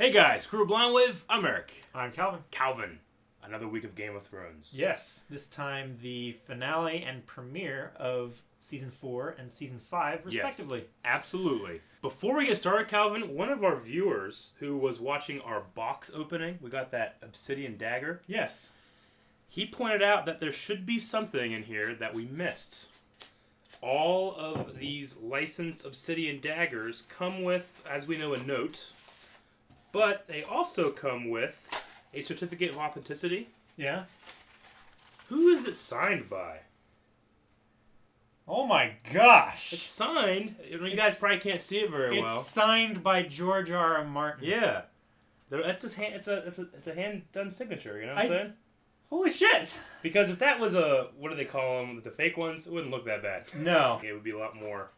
Hey guys, Crew of Blind Wave, I'm Eric. I'm Calvin. Calvin, another week of Game of Thrones. Yes, this time the finale and premiere of Season 4 and Season 5, respectively. Yes, absolutely. Before we get started, Calvin, one of our viewers who was watching our box opening, we got that obsidian dagger. Yes. He pointed out that there should be something in here that we missed. All of these licensed obsidian daggers come with, as we know, a note. But they also come with a certificate of authenticity. Yeah. Who is it signed by? Oh my gosh! It's signed. You guys probably can't see it very well. It's signed by George R. R. Martin. Yeah. That's his hand. It's a hand done signature. You know what I'm saying? Holy shit! Because if that was a, what do they call them, the fake ones, it wouldn't look that bad. No. It would be a lot more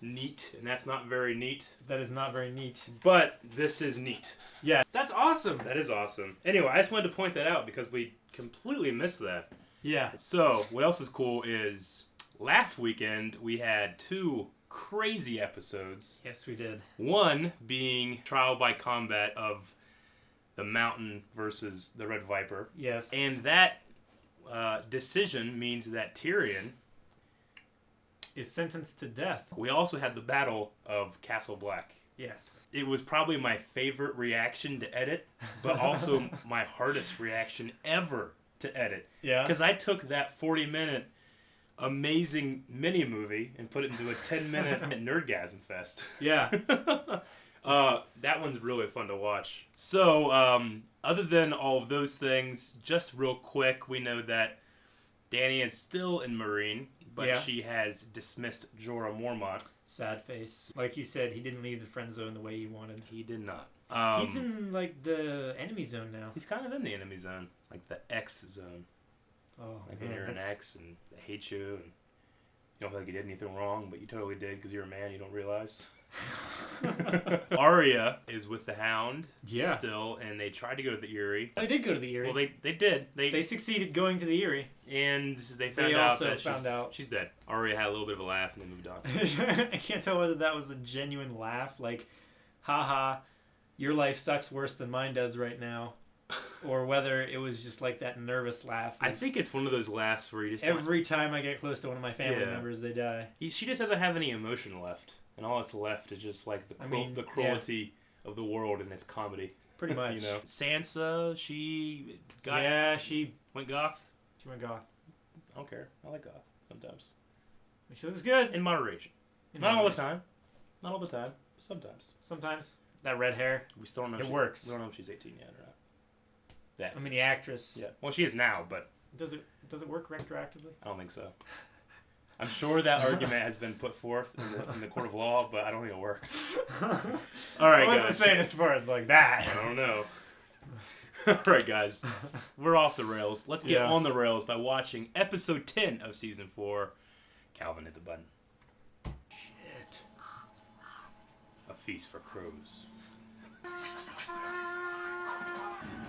neat, and that's not very neat. That is not very neat. But this is neat. Yeah, that's awesome. That is awesome. Anyway, I just wanted to point that out because we completely missed that. Yeah. So, what else is cool is last weekend we had 2 crazy episodes. Yes, we did. One being trial by combat of the Mountain versus the Red Viper. Yes. And that decision means that Tyrion is sentenced to death. We also had the Battle of Castle Black. Yes. It was probably my favorite reaction to edit, but also my hardest reaction ever to edit. Yeah. Because I took that 40-minute amazing mini-movie and put it into a 10-minute nerdgasm fest. Yeah. That one's really fun to watch. So, other than all of those things, just real quick, we know that Dany is still in Meereen, but she has dismissed Jorah Mormont. Sad face. Like you said, he didn't leave the friend zone the way he wanted. He did not. He's in, like, the enemy zone now. He's kind of in the enemy zone. Like the X zone. Oh, like man, when you're an X and they hate you and you don't feel like you did anything wrong, but you totally did because you're a man, you don't realize. Arya is with the Hound still, and they tried to go to the Eyrie. They did go to the Eyrie. Well, they did. They succeeded going to the Eyrie. And they found out she's dead. Arya had a little bit of a laugh and they moved on. I can't tell whether that was a genuine laugh, like, haha, your life sucks worse than mine does right now, or whether it was just like that nervous laugh. I think it's one of those laughs where you just... Every time I get close to one of my family members, they die. She just doesn't have any emotion left. And all that's left is just like the cruelty of the world and its comedy. Pretty much. You know, Sansa, she got... Yeah, she went goth. She went goth. I don't care. I like goth sometimes. She looks good. In moderation. Not all the time. Not all the time. Sometimes. Sometimes. That red hair. We still don't know. It works. We don't know if she's 18 yet or not. Yeah. I mean, the actress. Yeah. Well, she is now, but... Does it work retroactively? I don't think so. I'm sure that argument has been put forth in the court of law, but I don't think it works. All right, guys. I wasn't saying as far as like that. I don't know. All right, guys. We're off the rails. Let's get on the rails by watching episode 10 of season 4. Calvin hit the button. Shit. A feast for crows.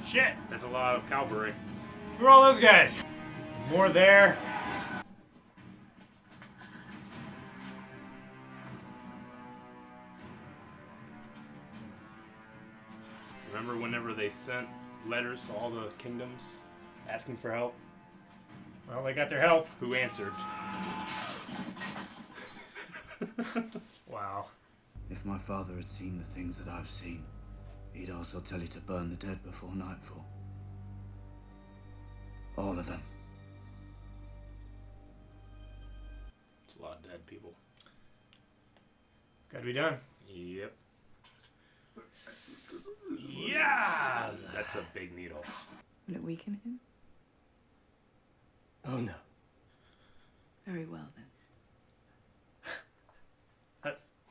Shit. That's a lot of cavalry. Who are all those guys? More there. Remember whenever they sent letters to all the kingdoms asking for help? Well, they got their help. Who answered? Wow. If my father had seen the things that I've seen, he'd also tell you to burn the dead before nightfall. All of them. It's a lot of dead people. Gotta be done. Yep. Yeah! That's a big needle. Will it weaken him? Oh, no. Very well, then.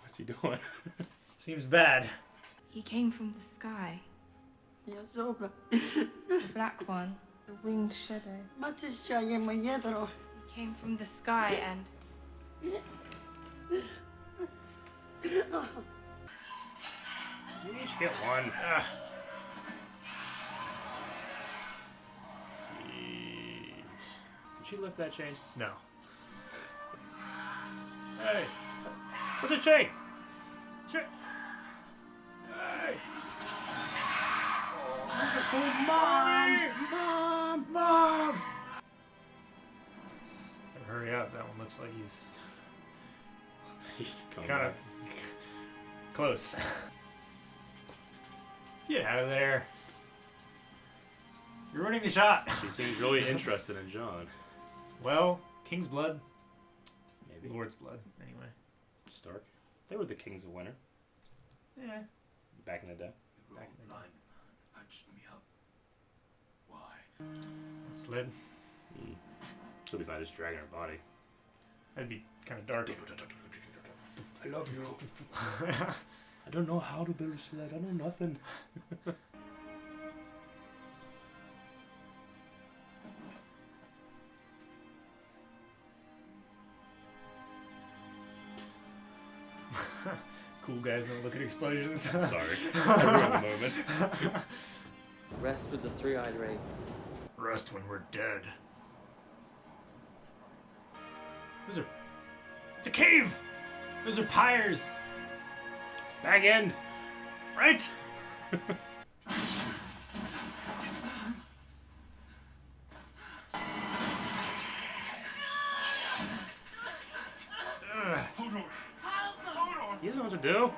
What's he doing? Seems bad. He came from the sky. Yazobra. The black one. The winged shadow. Matisha Mayedro. He came from the sky and... You each get one. Can she lift that chain? No. Hey! What's the chain? Hey! Mom! Mom! Better hurry up. That one looks like he's Come kind of back. close. Get out of there. You're ruining the shot. She seems really interested in John. Well, King's blood. Maybe. Lord's blood, anyway. Stark. They were the kings of winter Yeah. back in the day. Back in the day. Patched me up. Why? Slid. So he's not just dragging her body. That'd be kind of dark. I love you. I don't know how to build a sled. I know nothing. Cool guys don't look at explosions. Sorry. I ruined the moment. Rest with the three-eyed raven. Rest when we're dead. Those are... It's a cave! Those are pyres! It's back end. Right? He doesn't know what to do.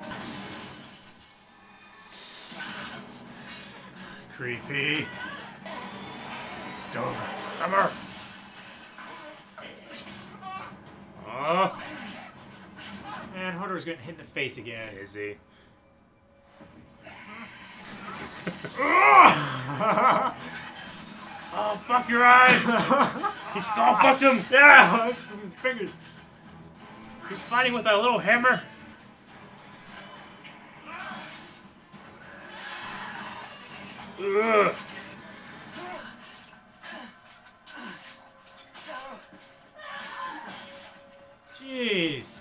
Creepy. Dog. Summer. Oh, Man, Hodor's getting hit in the face again. is he? Oh, fuck your eyes! He skull fucked him! Yeah! That's his fingers. He's fighting with a little hammer. Ugh. Jeez.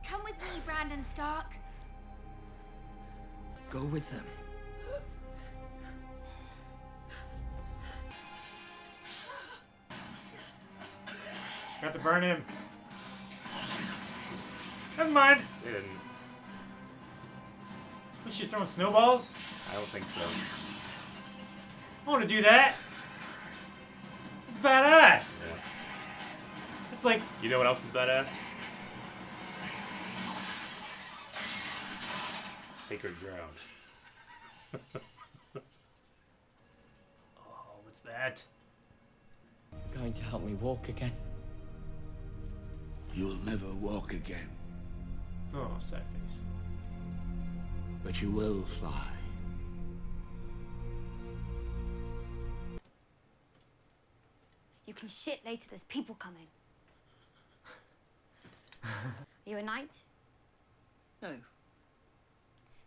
Come with me, Brandon Stark. Go with them. Got to burn him. Never mind. They didn't. Was she throwing snowballs? I don't think so. I want to do that. It's badass. Yeah. It's like, You know what else is badass? Sacred ground. oh, what's that? Going to help me walk again. You'll never walk again, Oh, sad face. but you will fly. You can shit later, there's people coming. Are you a knight? No,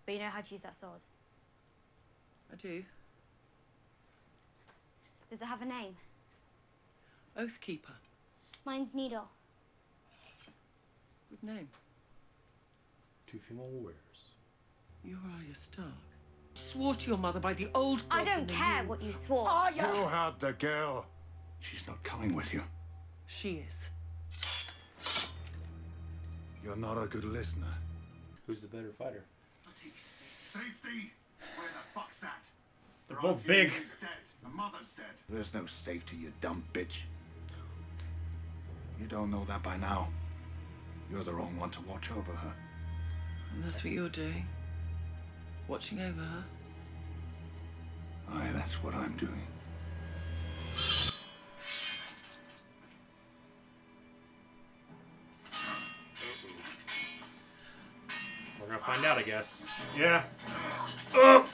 But you know how to use that sword. I do. Does it have a name? Oathkeeper. Mine's Needle. Good name. Two female warriors. You're Arya Stark. Swore to your mother by the old gods I and don't the care new. what you swore. You had the girl. She's not coming with you. She is. You're not a good listener. Who's the better fighter? Safety? Where the fuck's that? They're both big. Dead. The mother's dead. There's no safety, you dumb bitch. You don't know that by now. You're the wrong one to watch over her. And that's what you're doing? Watching over her? Aye, that's what I'm doing. We're gonna find out, I guess. Yeah. Oh!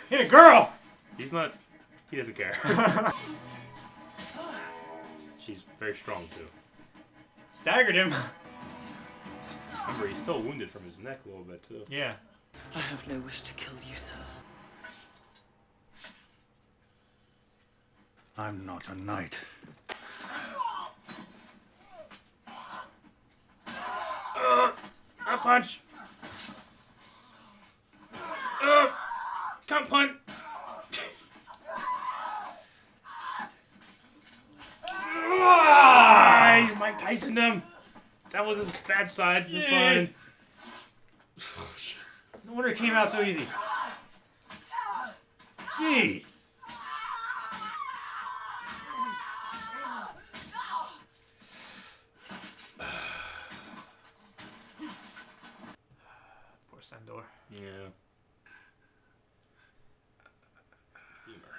Hit a girl! He's not. He doesn't care. She's very strong too. Staggered him. Remember, he's still wounded from his neck a little bit too. Yeah. I have no wish to kill you, sir. I'm not a knight. A punch. Cunt punt. He's Mike Tyson him. That was his bad side. It was Jeez. fine. No wonder it came out so easy. Jeez. Poor Sandor. Yeah. Femur.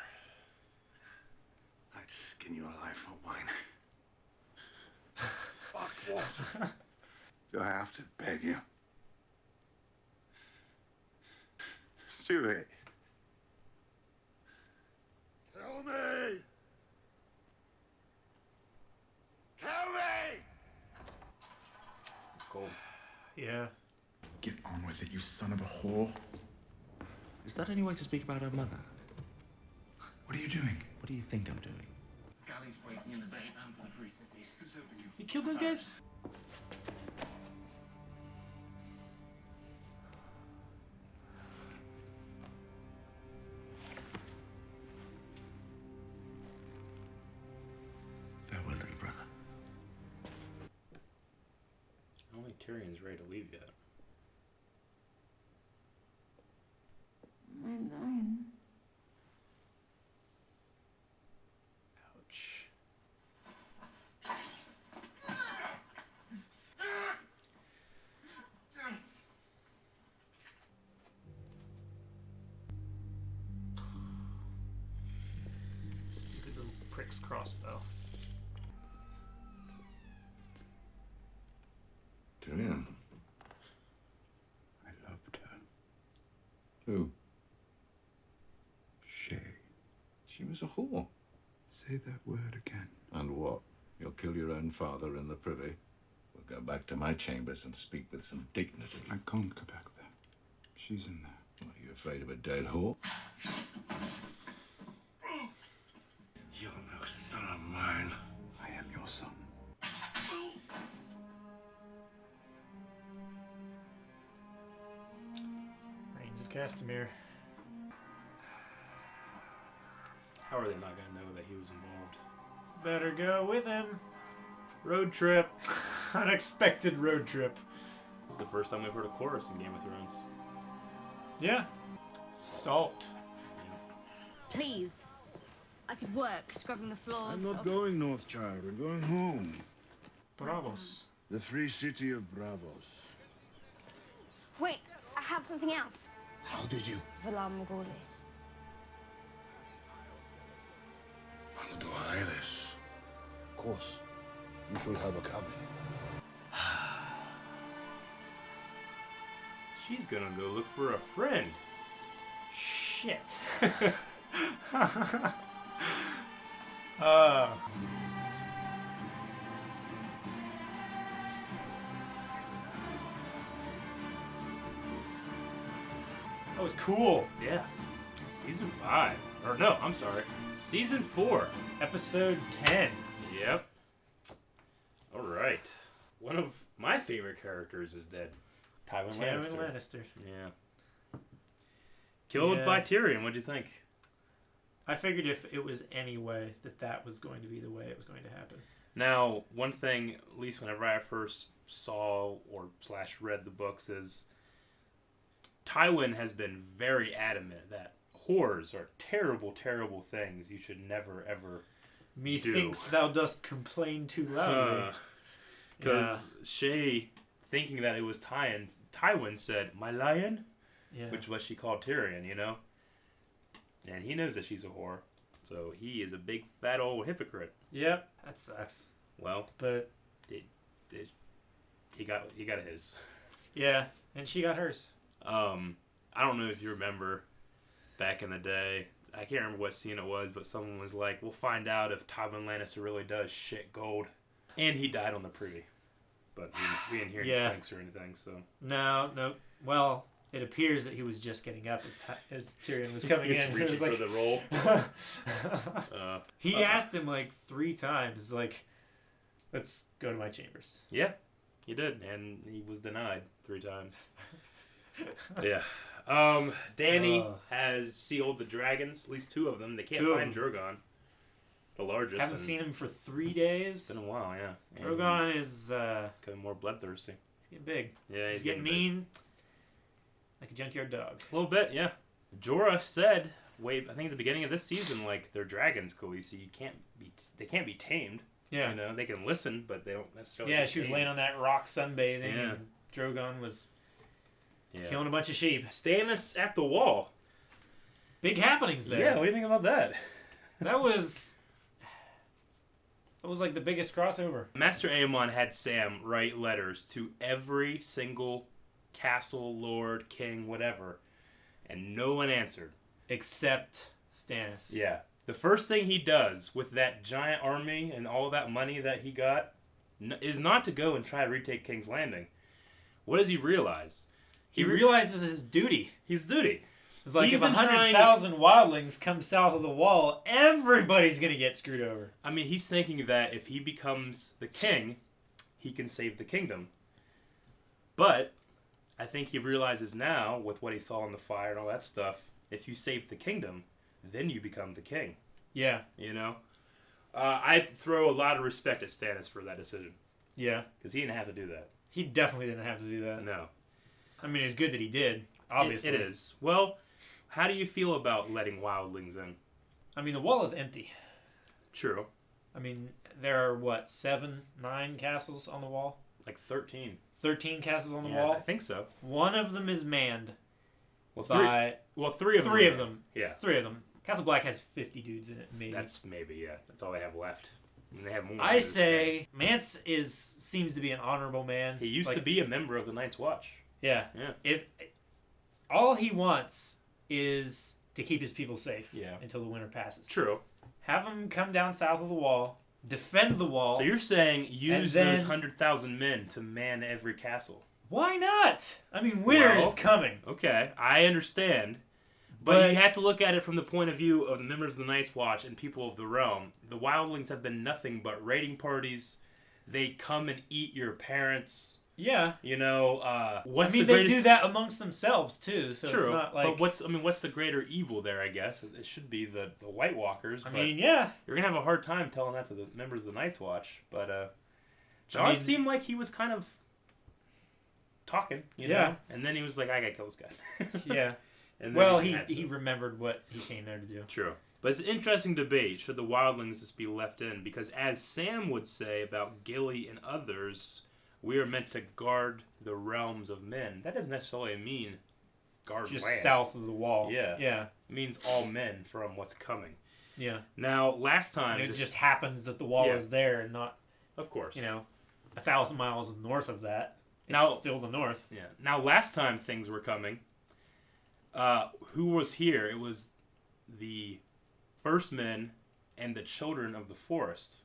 I'd skin you alive for wine. Fuck what? Do I have to beg you? Do it. Tell me! Tell me! It's cold. Yeah. Get on with it, you son of a whore. Is that any way to speak about her mother? What are you doing? What do you think I'm doing? You killed those guys? Farewell, little brother. I don't think Tyrion's ready to leave yet. Ouch. Stupid little prick's crossbow. Tyrion. I loved her. Who? Shay. She was a whore. Say that word again. And what? You'll kill your own father in the privy? We'll go back to my chambers and speak with some dignity. I can't go back there. She's in there. What, are you afraid of a dead whore? You're no son of mine. I am your son. Reigns of Castamere. How are they not going to know that he was involved? Better go with him. Road trip. Unexpected road trip. It's the first time we've heard a chorus in Game of Thrones. Yeah. Salt. Please. I could work scrubbing the floors. I'm not of- going north, child. We're going home. Bravos. The free city of Bravos. Wait, I have something else. How did you? Valar Morghulis. How do I this? Of course. You should have a cabin. She's going to go look for a friend. Shit. That was cool. Yeah. Season 5. Or no, I'm sorry. Season 4. Episode 10. Yep. Alright. One of my favorite characters is dead. Tywin Tywin Lannister. Lannister. Yeah. Killed Yeah. by Tyrion. What'd you think? I figured if it was any way that was going to be the way it was going to happen. Now, one thing, at least whenever I first saw or / read the books, is Tywin has been very adamant that whores are terrible, terrible things you should never, ever do. Methinks thou dost complain too loudly. Because Shay, thinking that it was Tywin said, "My lion?" Yeah. Which was she called Tyrion, you know? And he knows that she's a whore. So he is a big fat old hypocrite. Yep. That sucks. Well, But he got his. yeah, and she got hers. I don't know if you remember back in the day. I can't remember what scene it was, but someone was like, "We'll find out if Tywin Lannister really does shit gold." And he died on the privy. But we didn't hear any Yeah. thanks or anything, so. No. Well, it appears that he was just getting up as Tyrion was coming He's in. It reaching was like, for the roll. he asked him like 3 times, like, "Let's go to my chambers." Yeah, he did, and he was denied 3 times. Yeah. Dany Oh. has sealed the dragons, at least 2 of them. They can't 2 of find them. Drogon. the largest. Haven't and seen him for 3 days. It's been a while, yeah. And Drogon he's is getting more bloodthirsty. he's getting big. Yeah, He's getting big. mean, like a junkyard dog. A little bit, yeah. Jorah said, I think at the beginning of this season, like, they're dragons, Khaleesi. They can't be tamed. Yeah. You know, they can listen, but they don't necessarily. Yeah, she was laying on that rock sunbathing, Yeah. and Drogon was Yeah. killing a bunch of sheep. Stannis at the wall. Big happenings there. Yeah, what do you think about that? That was like the biggest crossover. Master Aemon had Sam write letters to every single castle, lord, king, whatever, and no one answered. Except Stannis. Yeah. The first thing he does with that giant army and all that money that he got is not to go and try to retake King's Landing. What does he realize? He realizes his duty. His duty. It's like He's if been 100,000 wildlings come south of the wall, everybody's going to get screwed over. I mean, he's thinking that if he becomes the king, he can save the kingdom. But I think he realizes now, with what he saw in the fire and all that stuff, if you save the kingdom, then you become the king. Yeah. You know? I throw a lot of respect at Stannis for that decision. Yeah. Because he didn't have to do that. He definitely didn't have to do that. No. I mean, it's good that he did, obviously. It is. Well, how do you feel about letting wildlings in? I mean, the wall is empty. True. I mean, there are, what, 7, 9 castles on the wall? Like 13. 13 castles on the Yeah, wall? I think so. One of them is manned. Well, by three of them. Three of them. Yeah. 3 of them. Castle Black has 50 dudes in it, maybe. That's yeah. That's all they have left. I mean, they have more. I say Mance seems to be an honorable man. He used to be a member of the Night's Watch. Yeah. Yeah. If all he wants is to keep his people safe. Yeah. Until the winter passes. True. Have them come down south of the wall, defend the wall. So you're saying use those 100,000 men to man every castle? Why not? I mean, winter is coming. Okay, I understand. But you have to look at it from the point of view of the members of the Night's Watch and people of the realm. The wildlings have been nothing but raiding parties. They come and eat your parents. Yeah. You know, what's I mean, the they greatest... do that amongst themselves, too. So True. It's not like... But what's the greater evil there, I guess? It should be the White Walkers. I mean, yeah. You're going to have a hard time telling that to the members of the Night's Watch. But John seemed like he was kind of talking, you know? And then he was like, I got to kill this guy. Yeah. And well, he remembered what he came there to do. True. But it's an interesting debate. Should the wildlings just be left in? Because as Sam would say about Gilly and others, we are meant to guard the realms of men. That doesn't necessarily mean guard just land. South of the wall. Yeah. Yeah. It means all men from what's coming. Yeah. Now, last time... And it just happens that the wall is there and not... Of course. 1,000 miles north of that. It's now, still the north. Yeah. Now, last time things were coming, who was here? It was the first men and the children of the forest.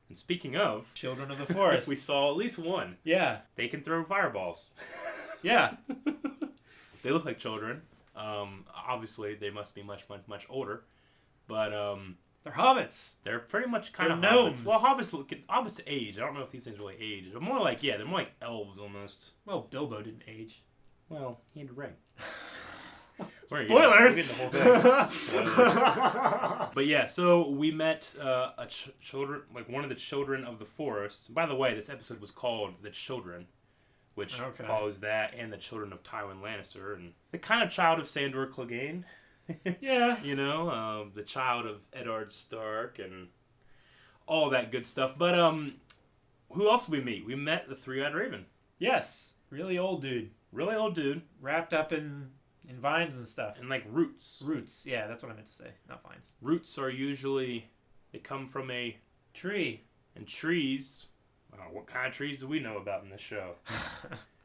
And speaking of... Children of the forest. we saw at least one. Yeah. They can throw fireballs. Yeah. They look like children. Obviously, they must be much, much, much older. But they're hobbits. They're pretty much kind of gnomes. Hobbits. Well, hobbits age. I don't know if these things really age. They're more like they're more like elves almost. Well, Bilbo didn't age. Well, he had a ring. Spoilers. Spoilers. But yeah, so we met children, like one of the children of the forest. By the way, this episode was called "The Children," which follows that and the children of Tywin Lannister and the kind of child of Sandor Clegane. Yeah. The child of Eddard Stark and all that good stuff. But who else did we meet? We met the Three-Eyed Raven. Yes. Really old dude. Really old dude. Wrapped up in vines and stuff. And like roots. Roots. Yeah, that's what I meant to say. Not vines. Roots are usually, they come from a tree. And trees, what kind of trees do we know about in this show?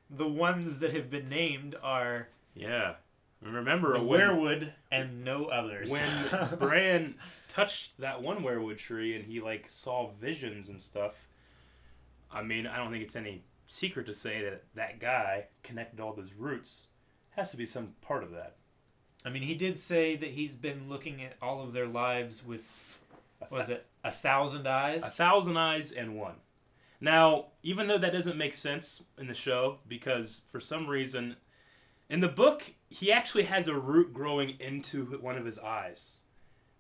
The ones that have been named are... Yeah. Remember the weirwood and no others. When Bran touched that one weirwood tree and he like saw visions and stuff, I mean, I don't think it's any secret to say that that guy connected all those roots. Has to be some part of that. I mean, he did say that he's been looking at all of their lives with, was it 1,000 eyes? 1,000 eyes and one. Now, even though that doesn't make sense in the show, because for some reason, in the book, he actually has a root growing into one of his eyes.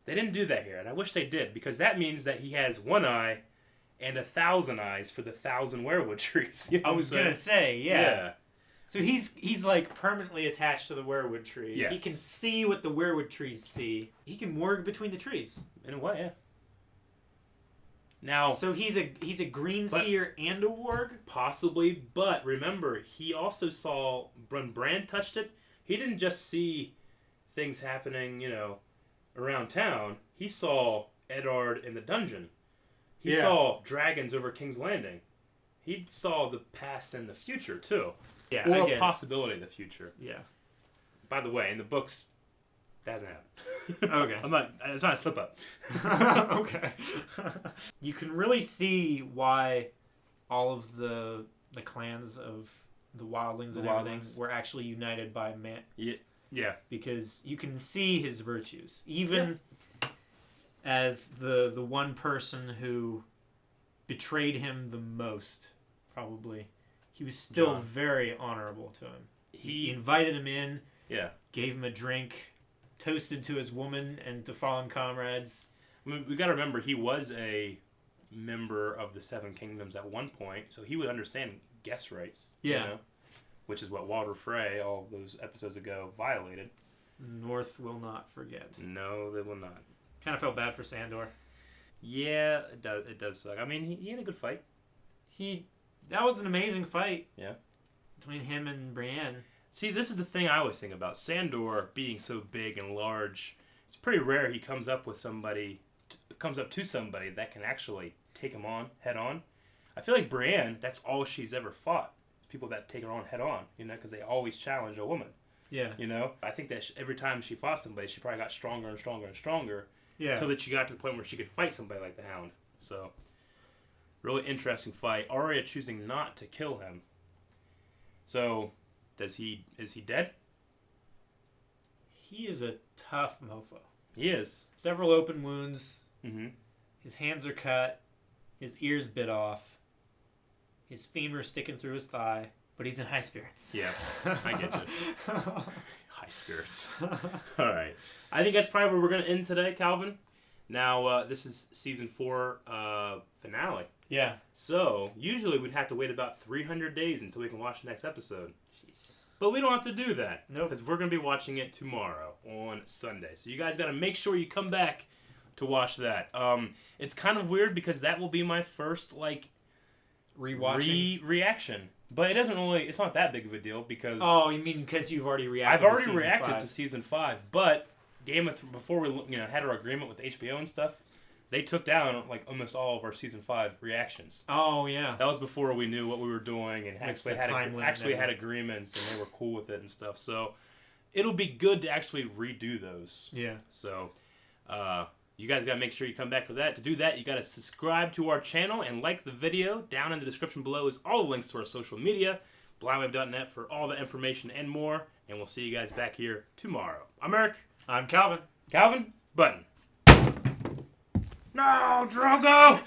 They didn't do that here, and I wish they did, because that means that he has one eye and 1,000 eyes for the 1,000 werewood trees. You know I what was I'm gonna saying? say, yeah. So he's like permanently attached to the werewood tree. Yes. He can see what the werewood trees see. He can warg between the trees. In a way, yeah. Now, So he's a green But- seer and a warg? possibly, but remember, he also saw, when Bran touched it, he didn't just see things happening, around town. He saw Eddard in the dungeon. He Yeah. saw dragons over King's Landing. He saw the past and the future, too. Yeah, Or I a get it. possibility of the future. Yeah. By the way, in the books, that hasn't happened. Okay. It's not a slip up. Okay. You can really see why all of the clans of the wildlings The and everything wildlings. were actually united by man. Yeah. Because you can see his virtues. Even as the one person who betrayed him the most, probably, he was still John. very honorable to him. He He, invited him in, yeah. gave him a drink, toasted to his woman and to fallen comrades. I mean, we got to remember, he was a member of the Seven Kingdoms at one point, so he would understand guest rights. Yeah. Which is what Walder Frey, all those episodes ago, violated. North will not forget. No, they will not. Kind of felt bad for Sandor. Yeah, it does. It does suck. I mean, he had a good fight. That was an amazing fight. Yeah. Between him and Brienne. See, this is the thing I always think about. Sandor being so big and large, it's pretty rare he comes up to somebody that can actually take him on head on. I feel like Brienne, that's all she's ever fought. People that take her on head on, because they always challenge a woman. Yeah. I think that every time she fought somebody, she probably got stronger and stronger and stronger. Yeah. Until that she got to the point where she could fight somebody like the Hound. So, really interesting fight. Arya choosing not to kill him. So, is he dead? He is a tough mofo. He is. Several open wounds. Mm-hmm. His hands are cut. His ears bit off. His femur sticking through his thigh. But he's in high spirits. Yeah, I get you. High spirits. All right. I think that's probably where we're going to end today, Calvin. Now, this is season 4 finale. Yeah. So, usually we'd have to wait about 300 days until we can watch the next episode. Jeez. But we don't have to do that. Nope. Because we're going to be watching it tomorrow on Sunday. So you guys got to make sure you come back to watch that. It's kind of weird because that will be my first, Rewatching. reaction. But it's not that big of a deal because... Oh, you mean because you've already reacted I've already to season reacted 5. to season 5, but before we had our agreement with HBO and stuff, they took down almost all of our season 5 reactions. Oh, yeah. That was before we knew what we were doing and With actually the time limit had and agreements and they were cool with it and stuff. So it'll be good to actually redo those. Yeah. So you guys got to make sure you come back for that. To do that, you got to subscribe to our channel and like the video. Down in the description below is all the links to our social media. blindwave.net for all the information and more. And we'll see you guys back here tomorrow. I'm Eric. I'm Calvin. Calvin, Button. No, Drogo!